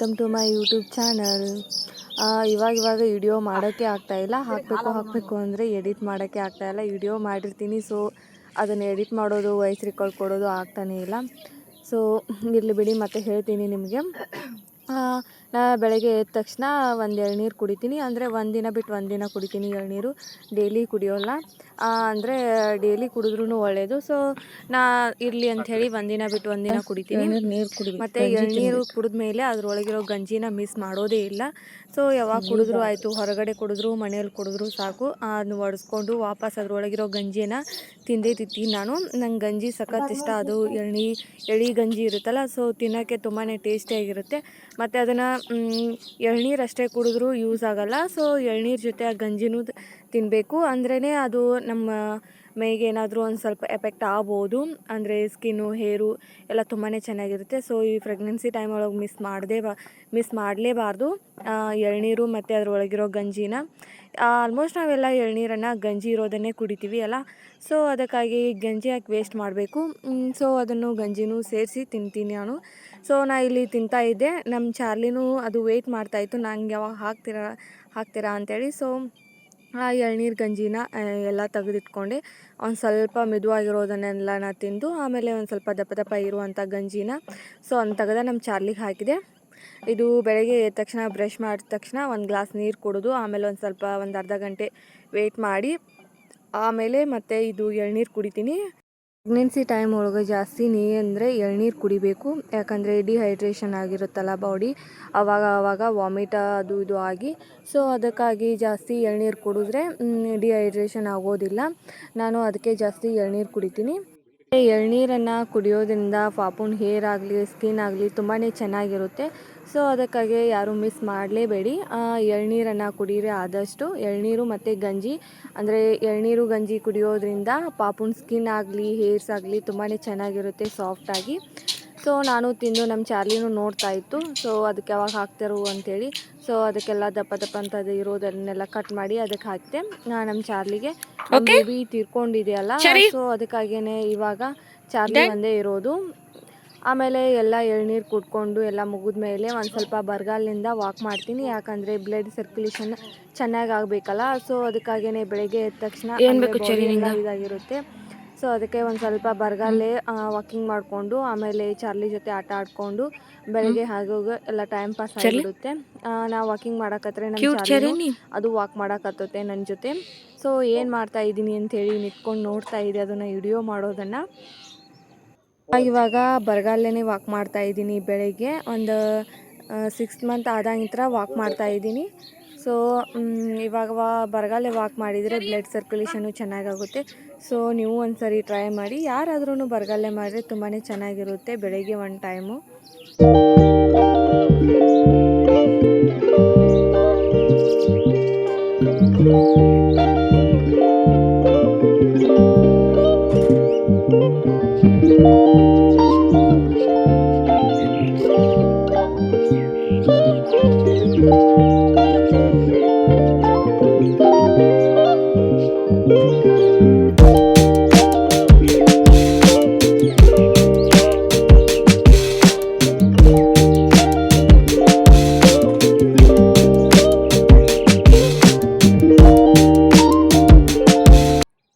Welcome to my YouTube channel. ಇವಾಗ video ಮಾಡೋಕ್ಕೆ ಆಗ್ತಾಯಿಲ್ಲ, ಹಾಕಬೇಕು ಅಂದರೆ ಎಡಿಟ್ ಮಾಡೋಕ್ಕೆ ಆಗ್ತಾಯಿಲ್ಲ. ವಿಡಿಯೋ ಮಾಡಿರ್ತೀನಿ, ಸೊ ಅದನ್ನು ಎಡಿಟ್ ಮಾಡೋದು ವಾಯ್ಸ್ ರೆಕಾರ್ಡ್ ಕೊಡೋದು ಆಗ್ತಾನೇ ಇಲ್ಲ. ಸೊ ಇರಲಿ ಬಿಡಿ, ಮತ್ತೆ ಹೇಳ್ತೀನಿ ನಿಮಗೆ. ನಾ ಬೆಳಗ್ಗೆ ಎದ್ದ ತಕ್ಷಣ ಒಂದು ಎಳ್ನೀರು ಕುಡಿತೀನಿ. ಅಂದರೆ ಒಂದಿನ ಬಿಟ್ಟು ಒಂದಿನ ಕುಡಿತೀನಿ ಎಳ್ನೀರು, ಡೈಲಿ ಕುಡಿಯೋಲ್ಲ. ಅಂದರೆ ಡೈಲಿ ಕುಡಿದ್ರೂ ಒಳ್ಳೆಯದು. ಸೊ ನಾ ಇರಲಿ ಅಂಥೇಳಿ ಒಂದಿನ ಬಿಟ್ಟು ಒಂದಿನ ಕುಡಿತೀನಿ. ಮತ್ತು ಎಳ್ನೀರು ಕುಡಿದ್ಮೇಲೆ ಅದರೊಳಗಿರೋ ಗಂಜಿನ ಮಿಸ್ ಮಾಡೋದೇ ಇಲ್ಲ. ಸೊ ಯಾವಾಗ ಕುಡಿದ್ರೂ ಆಯಿತು, ಹೊರಗಡೆ ಕುಡಿದ್ರು ಮನೇಲಿ ಕುಡಿದ್ರು ಸಾಕು, ಅದನ್ನ ಒಡಿಸ್ಕೊಂಡು ವಾಪಸ್ ಅದರೊಳಗಿರೋ ಗಂಜಿನ ತಿಂತೀನಿ ನಾನು. ನಂಗೆ ಗಂಜಿ ಸಖತ್ ಇಷ್ಟ. ಅದು ಎಳಿ ಗಂಜಿ ಇರುತ್ತಲ್ಲ, ಸೊ ತಿನ್ನೋಕ್ಕೆ ತುಂಬಾ ಟೇಸ್ಟಿಯಾಗಿರುತ್ತೆ. ಮತ್ತು ಅದನ್ನು ಎಳ್ನೀರು ಅಷ್ಟೇ ಕುಡಿದ್ರೂ ಯೂಸ್ ಆಗೋಲ್ಲ. ಸೊ ಎಳ್ನೀರು ಜೊತೆ ಆ ಗಂಜಿನೂ ತಿನ್ನಬೇಕು, ಅಂದ್ರೇ ಅದು ನಮ್ಮ ಮೈಗೆ ಏನಾದರೂ ಒಂದು ಸ್ವಲ್ಪ ಎಫೆಕ್ಟ್ ಆಗ್ಬೋದು. ಅಂದರೆ ಸ್ಕಿನ್ನು, ಹೇರು ಎಲ್ಲ ತುಂಬಾ ಚೆನ್ನಾಗಿರುತ್ತೆ. ಸೊ ಈ ಪ್ರೆಗ್ನೆನ್ಸಿ ಟೈಮ್ ಒಳಗೆ ಮಿಸ್ ಮಾಡಲೇಬಾರ್ದು ಎಳ್ನೀರು ಮತ್ತು ಅದರೊಳಗಿರೋ ಗಂಜಿನ. ಆಲ್ಮೋಸ್ಟ್ ನಾವೆಲ್ಲ ಎಳ್ನೀರನ್ನು ಗಂಜಿ ಇರೋದನ್ನೇ ಕುಡಿತೀವಿ ಅಲ್ಲ, ಸೊ ಅದಕ್ಕಾಗಿ ಗಂಜಿ ಯಾಕೆ ವೇಸ್ಟ್ ಮಾಡಬೇಕು. ಸೊ ಅದನ್ನು ಗಂಜಿನೂ ಸೇರಿಸಿ ತಿಂತೀನಿ ನಾನು. ಸೊ ನಾ ಇಲ್ಲಿ ತಿಂತಾಯಿದ್ದೆ, ನಮ್ಮ ಚಾರ್ಲಿನೂ ಅದು ವೆಯ್ಟ್ ಮಾಡ್ತಾಯಿತ್ತು ನಂಗೆ ಯಾವಾಗ ಹಾಕ್ತೀರಾ ಅಂಥೇಳಿ. ಸೊ ಆ ಎಳ್ನೀರು ಗಂಜಿನ ಎಲ್ಲ ತೆಗೆದಿಟ್ಕೊಂಡೆ. ಒಂದು ಸ್ವಲ್ಪ ಮೆದುವಾಗಿರೋದನ್ನೆಲ್ಲ ನಾನು ತಿಂದು, ಆಮೇಲೆ ಒಂದು ಸ್ವಲ್ಪ ದಪ್ಪ ದಪ್ಪ ಇರುವಂಥ ಗಂಜಿನ ಸೊ ಅದನ್ನ ತೆಗೆದ ನಮ್ಮ ಚಾರ್ಲಿಗೆ ಹಾಕಿದೆ. ಇದು ಬೆಳಗ್ಗೆ ಎದ್ದ ತಕ್ಷಣ ಬ್ರಷ್ ಮಾಡಿದ ತಕ್ಷಣ ಒಂದು ಗ್ಲಾಸ್ ನೀರು ಕುಡಿದು, ಆಮೇಲೆ ಒಂದು ಅರ್ಧ ಗಂಟೆ ವೆಯ್ಟ್ ಮಾಡಿ ಆಮೇಲೆ ಮತ್ತೆ ಇದು ಎಳ್ನೀರು ಕುಡಿತೀನಿ. ಪ್ರೆಗ್ನೆನ್ಸಿ ಟೈಮ್ ಒಳಗೆ ಜಾಸ್ತಿ ಅಂದರೆ ಎಳ್ನೀರು ಕುಡಿಬೇಕು. ಯಾಕಂದರೆ ಡಿಹೈಡ್ರೇಷನ್ ಆಗಿರುತ್ತಲ್ಲ ಬಾಡಿ, ಆವಾಗ ವಾಮಿಟ್ ಅದು ಇದು ಆಗಿ, ಸೊ ಅದಕ್ಕಾಗಿ ಜಾಸ್ತಿ ಎಳ್ನೀರು ಕುಡಿದ್ರೆ ಡಿಹೈಡ್ರೇಷನ್ ಆಗೋದಿಲ್ಲ. ನಾನು ಅದಕ್ಕೆ ಜಾಸ್ತಿ ಎಳ್ನೀರು ಕುಡಿತೀನಿ. ಎಳ್ನೀರನ್ನು ಕುಡಿಯೋದ್ರಿಂದ ಪಾಪುನ ಹೇರ್ ಆಗಲಿ ಸ್ಕಿನ್ ಆಗಲಿ ತುಂಬಾ ಚೆನ್ನಾಗಿರುತ್ತೆ. ಸೊ ಅದಕ್ಕಾಗಿ ಯಾರೂ ಮಿಸ್ ಮಾಡಲೇಬೇಡಿ, ಎಳ್ನೀರನ್ನು ಕುಡೀರಿ ಆದಷ್ಟು. ಎಳ್ನೀರು ಮತ್ತು ಗಂಜಿ, ಅಂದರೆ ಎಳ್ನೀರು ಗಂಜಿ ಕುಡಿಯೋದ್ರಿಂದ ಪಾಪುನ ಸ್ಕಿನ್ ಆಗಲಿ ಹೇರ್ಸ್ ಆಗಲಿ ತುಂಬಾ ಚೆನ್ನಾಗಿರುತ್ತೆ, ಸಾಫ್ಟಾಗಿ. ಸೊ ನಾನು ತಿಂದು ನಮ್ಮ ಚಾರ್ಲಿನೂ ನೋಡ್ತಾ ಇತ್ತು, ಸೊ ಅದಕ್ಕೆ ಯಾವಾಗ ಹಾಕ್ತಾರೋ ಅಂಥೇಳಿ. ಸೊ ಅದಕ್ಕೆಲ್ಲ ದಪ್ಪ ದಪ್ಪ ಅಂತದ್ದು ಇರೋದನ್ನೆಲ್ಲ ಕಟ್ ಮಾಡಿ ಅದಕ್ಕೆ ಹಾಕಿದೆ ನಮ್ಮ ಚಾರ್ಲಿಗೆ. ನಮ್ಮ ಬೇಬಿ ತೀರ್ಕೊಂಡಿದೆಯಲ್ಲ, ಸೊ ಅದಕ್ಕಾಗಿಯೇ ಇವಾಗ ಚಾರ್ಲಿ ಒಂದೇ ಇರೋದು. ಆಮೇಲೆ ಎಲ್ಲ ಎಳ್ನೀರು ಕುಡ್ಕೊಂಡು ಎಲ್ಲ ಮುಗಿದ್ಮೇಲೆ ಒಂದು ಸ್ವಲ್ಪ ಬರಗಾಲಿನಿಂದ ವಾಕ್ ಮಾಡ್ತೀನಿ. ಯಾಕಂದರೆ ಬ್ಲಡ್ ಸರ್ಕ್ಯುಲೇಷನ್ ಚೆನ್ನಾಗಿ ಆಗಬೇಕಲ್ಲ, ಸೊ ಅದಕ್ಕಾಗಿಯೇ ಬೆಳಗ್ಗೆ ಎದ್ದ ತಕ್ಷಣ ಎಲ್ಲ ಇದಾಗಿರುತ್ತೆ. ಸೊ ಅದಕ್ಕೆ ಒಂದು ಸ್ವಲ್ಪ ಬರಗಾಲೇ ವಾಕಿಂಗ್ ಮಾಡಿಕೊಂಡು ಆಮೇಲೆ ಚಾರ್ಲಿ ಜೊತೆ ಆಟ ಆಡಿಕೊಂಡು ಬೆಳಗ್ಗೆ ಹಾಗೋಗಿ ಎಲ್ಲ ಟೈಮ್ ಪಾಸ್ ಆಗಿಬಿಡುತ್ತೆ. ನಾವು ವಾಕಿಂಗ್ ಮಾಡೋಕತ್ರೆ ನಮ್ಮ ಚಾರ್ಲಿ ಅದು ವಾಕ್ ಮಾಡೋಕತ್ತತೆ ನನ್ನ ಜೊತೆ. ಸೊ ಏನು ಮಾಡ್ತಾ ಇದ್ದೀನಿ ಅಂಥೇಳಿ ನಿಂತ್ಕೊಂಡು ನೋಡ್ತಾ ಇದೆ ಅದನ್ನು ವಿಡಿಯೋ ಮಾಡೋದನ್ನು. ಇವಾಗ ಬರಗಾಲೇ ವಾಕ್ ಮಾಡ್ತಾ ಇದ್ದೀನಿ. ಬೆಳಗ್ಗೆ ಒಂದು 6 ಮಂತ್ ಆದಂಗಿತ್ರ ವಾಕ್ ಮಾಡ್ತಾ ಇದ್ದೀನಿ. ಸೊ ಇವಾಗ ಬರಗಾಲೆ ವಾಕ್ ಮಾಡಿದರೆ ಬ್ಲಡ್ ಸರ್ಕ್ಯುಲೇಷನು ಚೆನ್ನಾಗಾಗುತ್ತೆ. ಸೊ ನೀವು ಒಂದು ಸರಿ ಟ್ರೈ ಮಾಡಿ, ಯಾರಾದ್ರೂ ಬರಗಾಲೆ ಮಾಡಿದ್ರೆ ತುಂಬಾ ಚೆನ್ನಾಗಿರುತ್ತೆ ಬೆಳಗ್ಗೆ ಒಂದು ಟೈಮು.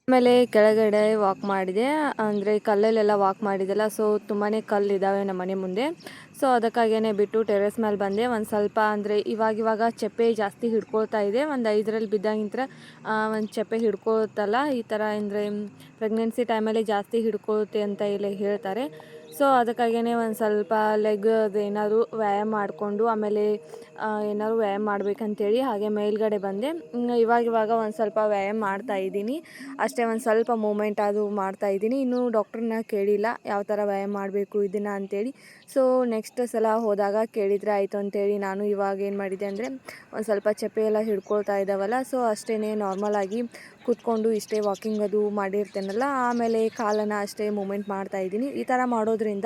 ಆಮೇಲೆ ಕೆಳಗಡೆ ವಾಕ್ ಮಾಡಿದೆ, ಅಂದರೆ ಕಲ್ಲಲ್ಲೆಲ್ಲ ವಾಕ್ ಮಾಡಿದೆಲ್ಲ, ಸೊ ತುಂಬಾ ಕಲ್ಲಿದ್ದಾವೆ ನಮ್ಮ ಮನೆ ಮುಂದೆ. ಸೊ ಅದಕ್ಕಾಗಿಯೇ ಬಿಟ್ಟು ಟೆರೆಸ್ ಮೇಲೆ ಬಂದೆ. ಒಂದು ಸ್ವಲ್ಪ ಅಂದರೆ ಇವಾಗ ಚಪ್ಪೆ ಜಾಸ್ತಿ ಹಿಡ್ಕೊಳ್ತಾ ಇದೆ. ಒಂದು 5ರಲ್ಲಿ ಬಿದ್ದಂಗಿಂತ ಒಂದು ಚಪ್ಪೆ ಹಿಡ್ಕೊಳ್ತಲ್ಲ, ಈ ಥರ ಅಂದರೆ ಪ್ರೆಗ್ನೆನ್ಸಿ ಟೈಮಲ್ಲಿ ಜಾಸ್ತಿ ಹಿಡ್ಕೊಳುತ್ತೆ ಅಂತ ಎಲ್ಲ ಹೇಳ್ತಾರೆ. ಸೊ ಅದಕ್ಕಾಗಿಯೇ ಒಂದು ಸ್ವಲ್ಪ ಲೆಗ್ ಅದೇನಾದ್ರು ವ್ಯಾಯಾಮ ಮಾಡಿಕೊಂಡು ಆಮೇಲೆ ಏನಾದ್ರು ವ್ಯಾಯಾಮ ಮಾಡಬೇಕಂತೇಳಿ ಹಾಗೆ ಮೇಲ್ಗಡೆ ಬಂದೆ. ಇವಾಗ ಒಂದು ಸ್ವಲ್ಪ ವ್ಯಾಯಾಮ ಮಾಡ್ತಾಯಿದ್ದೀನಿ ಅಷ್ಟೇ, ಒಂದು ಸ್ವಲ್ಪ ಮೂಮೆಂಟ್ ಅದು ಮಾಡ್ತಾಯಿದ್ದೀನಿ. ಇನ್ನೂ ಡಾಕ್ಟ್ರನ್ನ ಕೇಳಿಲ್ಲ ಯಾವ ಥರ ವ್ಯಾಯಾಮ ಮಾಡಬೇಕು ಇದನ್ನು ಅಂಥೇಳಿ. ಸೊ ನೆಕ್ಸ್ಟ್ ಸಲ ಹೋದಾಗ ಕೇಳಿದರೆ ಆಯಿತು ಅಂಥೇಳಿ ನಾನು ಇವಾಗ ಏನು ಮಾಡಿದೆ ಅಂದರೆ ಒಂದು ಸ್ವಲ್ಪ ಚಪ್ಪೆ ಎಲ್ಲ ಹಿಡ್ಕೊಳ್ತಾ ಇದ್ದಾವಲ್ಲ, ಸೊ ಅಷ್ಟೇ ನಾರ್ಮಲಾಗಿ ಕೂತ್ಕೊಂಡು ಇಷ್ಟೇ ವಾಕಿಂಗ್ ಅದು ಮಾಡಿರ್ತೇನಲ್ಲ, ಆಮೇಲೆ ಕಾಲನ್ನು ಅಷ್ಟೇ ಮೂಮೆಂಟ್ ಮಾಡ್ತಾಯಿದ್ದೀನಿ. ಈ ಥರ ಮಾಡೋದ್ರಿಂದ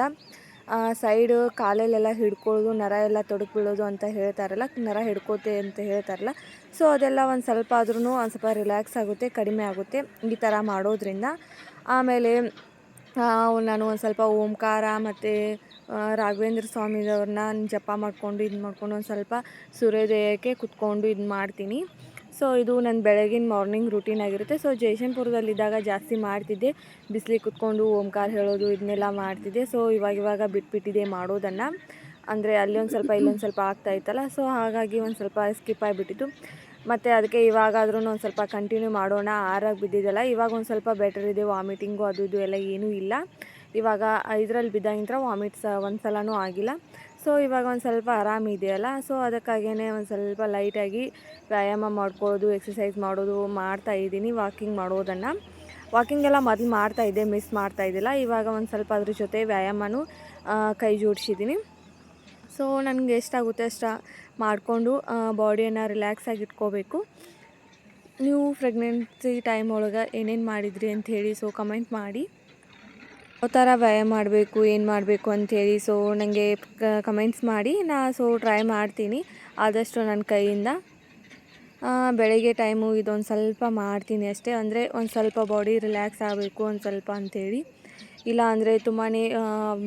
ಸೈಡ್ ಕಾಲಲ್ಲೆಲ್ಲ ಹಿಡ್ಕೊಳ್ಳೋದು, ನರ ಎಲ್ಲ ತೊಡಕು ಬೀಳೋದು ಅಂತ ಹೇಳ್ತಾರಲ್ಲ, ನರ ಹಿಡ್ಕೋತೆ ಅಂತ ಹೇಳ್ತಾರಲ್ಲ, ಸೊ ಅದೆಲ್ಲ ಒಂದು ಸ್ವಲ್ಪ ಆದ್ರೂ ಒಂದು ಸ್ವಲ್ಪ ರಿಲ್ಯಾಕ್ಸ್ ಆಗುತ್ತೆ, ಕಡಿಮೆ ಆಗುತ್ತೆ ಈ ಥರ ಮಾಡೋದ್ರಿಂದ. ಆಮೇಲೆ ನಾನು ಒಂದು ಸ್ವಲ್ಪ ಓಂಕಾರ ಮತ್ತು ರಾಘವೇಂದ್ರ ಸ್ವಾಮಿದವ್ರನ್ನ ಜಪ ಮಾಡಿಕೊಂಡು ಇದು ಮಾಡಿಕೊಂಡು ಒಂದು ಸ್ವಲ್ಪ ಸೂರ್ಯೋದಯಕ್ಕೆ ಕುತ್ಕೊಂಡು ಇದು ಮಾಡ್ತೀನಿ. ಸೊ ಇದು ನನ್ನ ಬೆಳಗಿನ ಮಾರ್ನಿಂಗ್ ರೂಟೀನ್ ಆಗಿರುತ್ತೆ. ಸೊ ಜಯಶಂಪುರದಲ್ಲಿದ್ದಾಗ ಜಾಸ್ತಿ ಮಾಡ್ತಿದ್ದೆ, ಬಿಸಿಲಿಗೆ ಕುತ್ಕೊಂಡು ಓಂಕಾರ ಹೇಳೋದು ಇದನ್ನೆಲ್ಲ ಮಾಡ್ತಿದ್ದೆ. ಸೊ ಇವಾಗ ಬಿಟ್ಬಿಟ್ಟಿದೆ ಮಾಡೋದನ್ನು, ಅಂದರೆ ಅಲ್ಲಿ ಒಂದು ಸ್ವಲ್ಪ ಇಲ್ಲೊಂದು ಸ್ವಲ್ಪ ಆಗ್ತಾಯಿತ್ತಲ್ಲ. ಸೊ ಹಾಗಾಗಿ ಒಂದು ಸ್ವಲ್ಪ ಸ್ಕಿಪ್ ಆಗಿಬಿಟ್ಟಿತ್ತು. ಮತ್ತು ಅದಕ್ಕೆ ಇವಾಗಾದ್ರೂ ಒಂದು ಸ್ವಲ್ಪ ಕಂಟಿನ್ಯೂ ಮಾಡೋಣ. ಆರಾಗಿ ಬಿದ್ದಿದ್ದಲ್ಲ, ಇವಾಗ ಒಂದು ಸ್ವಲ್ಪ ಬೆಟರ್ ಇದೆ. ವಾಮಿಟಿಂಗು ಅದು ಇದು ಎಲ್ಲ ಏನೂ ಇಲ್ಲ. ಇವಾಗ ಇದರಲ್ಲಿ ಬಿದ್ದಾಗಿಂತ ವಾಮಿಟ್ಸ್ ಒಂದು ಸಲನೂ ಆಗಿಲ್ಲ. ಸೊ ಇವಾಗ ಒಂದು ಸ್ವಲ್ಪ ಆರಾಮಿದೆಯಲ್ಲ. ಸೊ ಅದಕ್ಕಾಗಿಯೇ ಒಂದು ಸ್ವಲ್ಪ ಲೈಟಾಗಿ ವ್ಯಾಯಾಮ ಮಾಡ್ಕೊಳ್ಳೋದು, ಎಕ್ಸಸೈಸ್ ಮಾಡೋದು ಮಾಡ್ತಾಯಿದ್ದೀನಿ. ವಾಕಿಂಗ್ ಎಲ್ಲ ಮೊದಲು ಮಾಡ್ತಾಯಿದ್ದೆ, ಮಿಸ್ ಮಾಡ್ತಾಯಿದ್ದಿಲ್ಲ. ಇವಾಗ ಒಂದು ಸ್ವಲ್ಪ ಅದ್ರ ಜೊತೆ ವ್ಯಾಯಾಮನೂ ಕೈ ಜೋಡಿಸಿದ್ದೀನಿ. ಸೊ ನನಗೆ ಎಷ್ಟಾಗುತ್ತೆ ಅಷ್ಟು ಮಾಡಿಕೊಂಡು ಬಾಡಿಯನ್ನು ರಿಲ್ಯಾಕ್ಸಾಗಿ ಇಟ್ಕೋಬೇಕು. ನೀವು ಪ್ರೆಗ್ನೆನ್ಸಿ ಟೈಮ್ ಒಳಗೆ ಏನೇನು ಮಾಡಿದ್ರಿ ಅಂಥೇಳಿ ಸೊ ಕಮೆಂಟ್ ಮಾಡಿ. ಯಾವ ಥರ ವ್ಯಾಯಾಮ ಮಾಡಬೇಕು, ಏನು ಮಾಡಬೇಕು ಅಂಥೇಳಿ ಸೊ ನನಗೆ ಕಮೆಂಟ್ಸ್ ಮಾಡಿ. ಸೊ ಟ್ರೈ ಮಾಡ್ತೀನಿ ಆದಷ್ಟು ನನ್ನ ಕೈಯಿಂದ. ಬೆಳಗ್ಗೆ ಟೈಮು ಇದೊಂದು ಸ್ವಲ್ಪ ಮಾಡ್ತೀನಿ ಅಷ್ಟೇ, ಅಂದರೆ ಒಂದು ಸ್ವಲ್ಪ ಬಾಡಿ ರಿಲ್ಯಾಕ್ಸ್ ಆಗಬೇಕು ಒಂದು ಸ್ವಲ್ಪ ಅಂಥೇಳಿ. ಇಲ್ಲ ಅಂದರೆ ತುಂಬಾ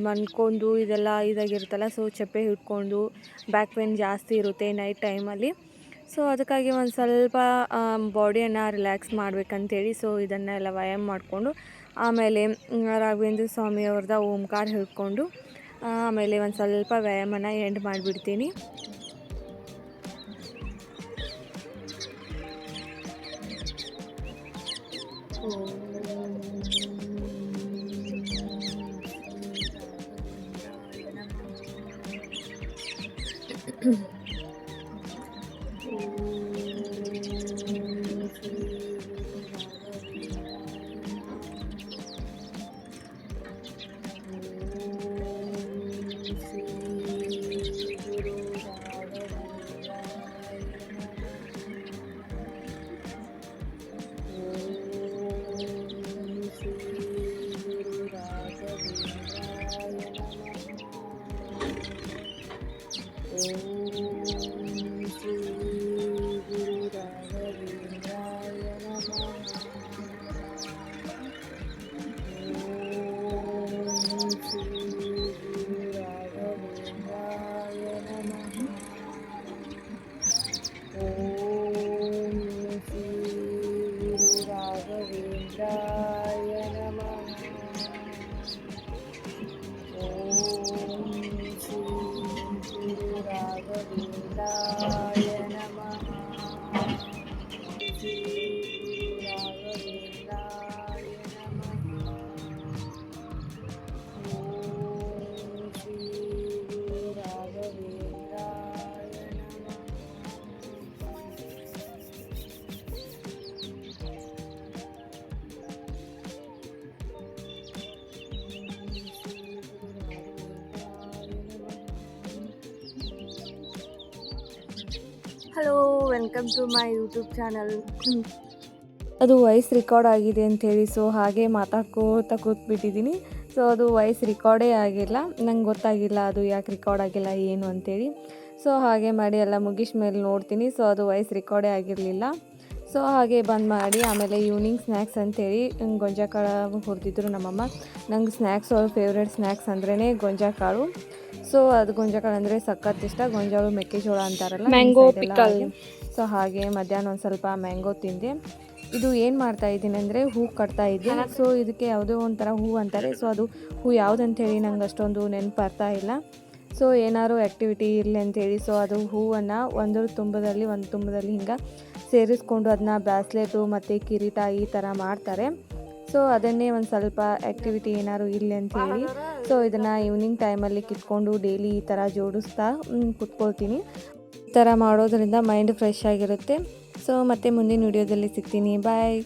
ಮನ್ಕೊಂಡು ಇದೆಲ್ಲ ಇದಾಗಿರುತ್ತಲ್ಲ. ಸೊ ಚಪ್ಪೆ ಹಿಡ್ಕೊಂಡು ಬ್ಯಾಕ್ ಪೇನ್ ಜಾಸ್ತಿ ಇರುತ್ತೆ ನೈಟ್ ಟೈಮಲ್ಲಿ. ಸೊ ಅದಕ್ಕಾಗಿ ಒಂದು ಸ್ವಲ್ಪ ಬಾಡಿಯನ್ನು ರಿಲ್ಯಾಕ್ಸ್ ಮಾಡಬೇಕಂತೇಳಿ ಸೊ ಇದನ್ನೆಲ್ಲ ವ್ಯಾಯಾಮ ಮಾಡಿಕೊಂಡು ಆಮೇಲೆ ರಾಘವೇಂದ್ರ ಸ್ವಾಮಿಯವ್ರದ್ದು ಓಂಕಾರ ಹಿಡ್ಕೊಂಡು ಆಮೇಲೆ ಒಂದು ಸ್ವಲ್ಪ ವ್ಯಾಯಾಮನ ಎಂಡ್ ಮಾಡಿಬಿಡ್ತೀನಿ. Hello, welcome to my YouTube channel. ಅದು ವಾಯ್ಸ್ ರೆಕಾರ್ಡ್ ಆಗಿದೆ ಅಂಥೇಳಿ ಸೊ ಹಾಗೆ ಮಾತಾಡ್ಕೋತಾ ಕೂತ್ಬಿಟ್ಟಿದ್ದೀನಿ. ಸೊ ಅದು ವಾಯ್ಸ್ ರೆಕಾರ್ಡೇ ಆಗಿಲ್ಲ, ನಂಗೆ ಗೊತ್ತಾಗಿಲ್ಲ ಅದು ಯಾಕೆ ರೆಕಾರ್ಡ್ ಆಗಿಲ್ಲ ಏನು ಅಂಥೇಳಿ. ಸೊ ಹಾಗೆ ಮಾಡಿ ಎಲ್ಲ ಮುಗಿಸ್ ಮೇಲೆ ನೋಡ್ತೀನಿ. ಸೊ ಅದು ವಾಯ್ಸ್ ರೆಕಾರ್ಡೇ ಆಗಿರಲಿಲ್ಲ. ಸೊ ಹಾಗೆ ಬಂದ್ ಮಾಡಿ ಆಮೇಲೆ ಈವ್ನಿಂಗ್ ಸ್ನ್ಯಾಕ್ಸ್ ಅಂಥೇಳಿ ಗೊಂಜಾಕಾಳು ಹುರಿದಿದ್ರು ನಮ್ಮಮ್ಮ. ನಂಗೆ ಸ್ನ್ಯಾಕ್ಸ್ ಫೇವ್ರೆಟ್ ಸ್ನ್ಯಾಕ್ಸ್ ಅಂದ್ರೇ ಗೊಂಜಾಕಾಳು. ಸೊ ಅದು ಗೊಂಜಾಕಾಳು ಅಂದರೆ ಸಖತ್ ಇಷ್ಟ. ಗೊಂಜಾಳು ಮೆಕ್ಕೆಜೋಳ ಅಂತಾರಲ್ಲ, ಮ್ಯಾಂಗೋ ಪಿಕಲ್. ಸೊ ಹಾಗೆ ಮಧ್ಯಾಹ್ನ ಒಂದು ಸ್ವಲ್ಪ ಮ್ಯಾಂಗೋ ತಿಂದೆ. ಇದು ಏನು ಮಾಡ್ತಾ ಇದ್ದೀನಿ ಅಂದರೆ ಹೂ ಕಟ್ತಾ ಇದ್ದೆ. ಸೊ ಇದಕ್ಕೆ ಯಾವುದೋ ಒಂಥರ ಹೂ ಅಂತಾರೆ. ಸೊ ಅದು ಹೂ ಯಾವುದಂಥೇಳಿ ನಂಗೆ ಅಷ್ಟೊಂದು ನೆನಪು ಬರ್ತಾ ಇಲ್ಲ. ಸೊ ಏನಾದ್ರು ಆ್ಯಕ್ಟಿವಿಟಿ ಇರಲಿ ಅಂಥೇಳಿ ಸೊ ಅದು ಹೂವನ್ನು ಒಂದು ತುಂಬದಲ್ಲಿ ಹಿಂಗೆ ಸೇರಿಸ್ಕೊಂಡು ಅದನ್ನ ಬ್ರಾಸ್ಲೆಟು ಮತ್ತು ಕಿರೀಟ ಈ ಥರ ಮಾಡ್ತಾರೆ. ಸೊ ಅದನ್ನೇ ಒಂದು ಸ್ವಲ್ಪ ಆ್ಯಕ್ಟಿವಿಟಿ ಏನಾದ್ರು ಇರಲಿ ಅಂಥೇಳಿ ಸೊ ಇದನ್ನು ಈವ್ನಿಂಗ್ ಟೈಮಲ್ಲಿ ಕಿತ್ಕೊಂಡು ಡೈಲಿ ಈ ಥರ ಜೋಡಿಸ್ತಾ ಕುತ್ಕೊಳ್ತೀನಿ. ಈ ಥರ ಮಾಡೋದ್ರಿಂದ ಮೈಂಡ್ ಫ್ರೆಶ್ ಆಗಿರುತ್ತೆ. ಸೊ ಮತ್ತೆ ಮುಂದಿನ ವಿಡಿಯೋದಲ್ಲಿ ಸಿಗ್ತೀನಿ. ಬಾಯ್.